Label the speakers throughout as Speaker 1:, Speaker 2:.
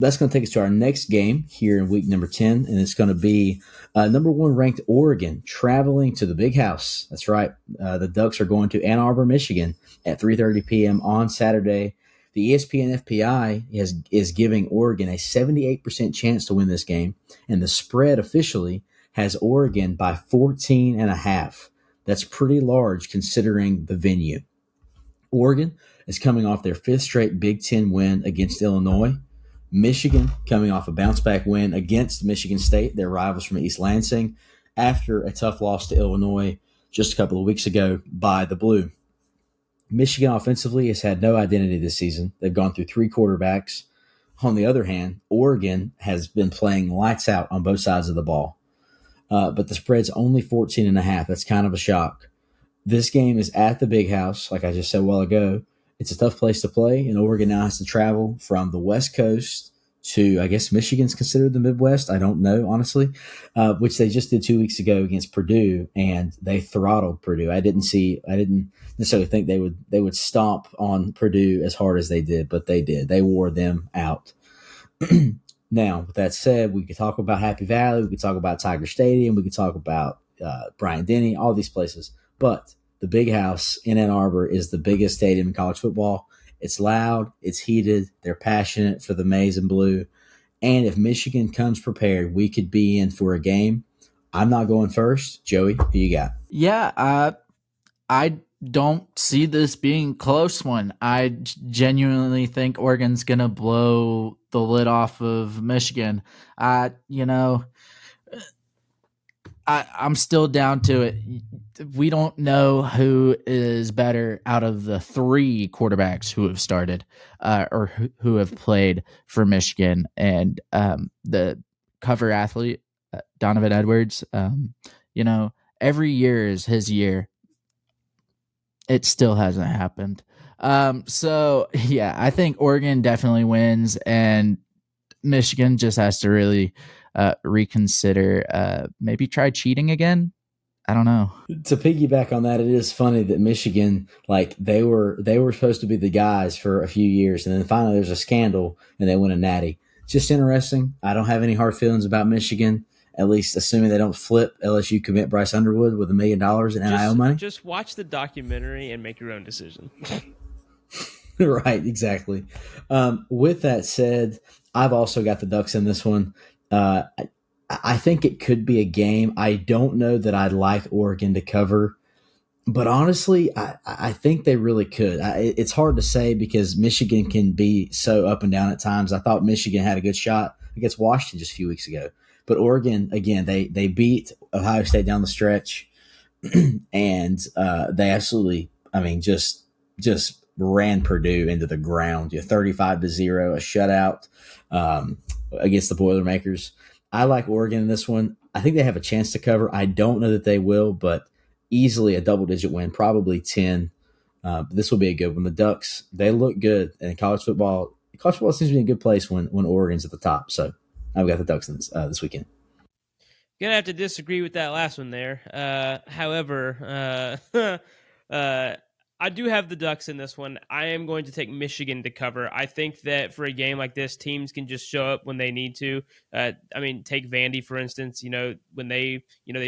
Speaker 1: That's going to take us to our next game here in week number 10, and it's going to be number one ranked Oregon traveling to the Big House. That's right. The Ducks are going to Ann Arbor, Michigan at 3:30 p.m. on Saturday. The ESPN FPI is giving Oregon a 78% chance to win this game, and the spread officially has Oregon by 14 and a half. That's pretty large considering the venue. Oregon is coming off their fifth straight Big Ten win against Illinois. Michigan coming off a bounce back win against Michigan State, their rivals from East Lansing, after a tough loss to Illinois just a couple of weeks ago by the Blue. Michigan offensively has had no identity this season. They've gone through three quarterbacks. On the other hand, Oregon has been playing lights out on both sides of the ball. But the spread's only 14 and a half. That's kind of a shock. This game is at the Big House, like I just said a while ago. It's a tough place to play, and Oregon now has to travel from the West Coast to, I guess Michigan's considered the Midwest. I don't know, honestly, which they just did 2 weeks ago against Purdue, and they throttled Purdue. I didn't necessarily think they would stomp on Purdue as hard as they did, but they did. They wore them out. Now, with that said, we could talk about Happy Valley. We could talk about Tiger Stadium. We could talk about Bryant-Denny, all these places. But the Big House in Ann Arbor is the biggest stadium in college football. It's loud. It's heated. They're passionate for the maize and blue. And if Michigan comes prepared, we could be in for a game. I'm not going first. Joey, who you got?
Speaker 2: Yeah, I don't see this being a close one. I genuinely think Oregon's going to blow the lid off of Michigan. I'm still down to it. We don't know who is better out of the three quarterbacks who have started or who have played for Michigan. And the cover athlete, Donovan Edwards, every year is his year. It still hasn't happened. I think Oregon definitely wins, and Michigan just has to really reconsider, maybe try cheating again. I don't know.
Speaker 1: To piggyback on that, it is funny that Michigan, like they were supposed to be the guys for a few years, and then finally there's a scandal and they win a natty. It's just interesting. I don't have any hard feelings about Michigan, at least assuming they don't flip LSU commit Bryce Underwood with $1 million in NIL money.
Speaker 3: Just watch the documentary and make your own decision.
Speaker 1: Right, exactly. With that said, I've also got the Ducks in this one. I think it could be a game. I don't know that I'd like Oregon to cover, but honestly, I think they really could. It's hard to say because Michigan can be so up and down at times. I thought Michigan had a good shot against Washington just a few weeks ago, but Oregon, again, they beat Ohio State down the stretch, and they absolutely, just ran Purdue into the ground. 35-0, a shutout against the Boilermakers. I like Oregon in this one. I think they have a chance to cover. I don't know that they will, but easily a double-digit win, probably 10. This will be a good one. The Ducks, they look good, and college football seems to be in a good place when Oregon's at the top. So I've got the Ducks in this weekend.
Speaker 3: Gonna have to disagree with that last one there. However, I do have the Ducks in this one. I am going to take Michigan to cover. I think that for a game like this, teams can just show up when they need to. Take Vandy, for instance. When they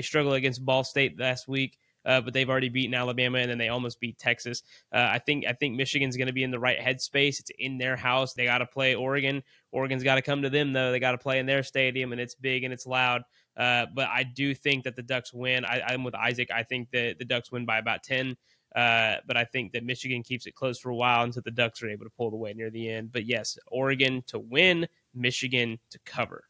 Speaker 3: struggle against Ball State last week, but they've already beaten Alabama, and then they almost beat Texas. I think Michigan's going to be in the right headspace. It's in their house. They got to play Oregon. Oregon's got to come to them, though. They got to play in their stadium, and it's big and it's loud. But I do think that the Ducks win. I'm with Isaac. I think that the Ducks win by about 10. But I think that Michigan keeps it close for a while until the Ducks are able to pull it away near the end. But yes, Oregon to win, Michigan to cover.